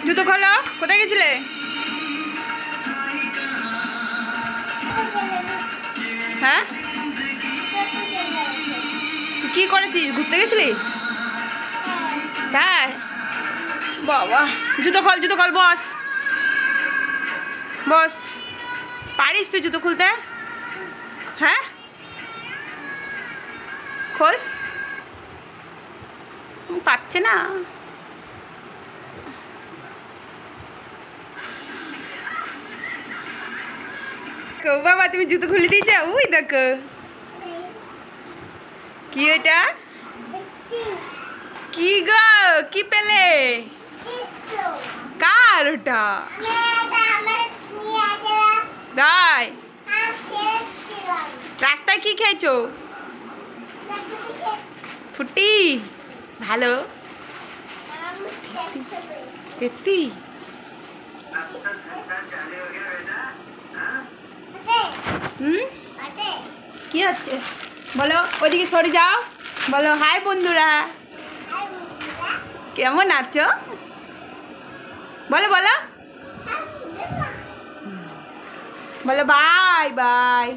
জুতো খোলো। কোথায় গেছিলে? হ্যাঁ, তুই কি করেছিস? ঘুরতে গেছিলি? হ্যাঁ বাবা, জুতো খোল, জুতো খোল। বস বস। পারিস তুই জুতো খুলতে? হ্যাঁ, খোল। পাচ্ছে না। বাবা তুমি জুতো খুলে দিয়েছ? ওই দেখো কি এটা, কি গো, কি পেলে? কার ওটা? তাই রাস্তায় কি খেয়েছো? ফুটি ভালো সত্যি। কি হচ্ছে বলো? ওইদিকে সরে যাও। বলো হাই বন্ধুরা, কেমন আছো? বলো বলো বলো বাই বাই।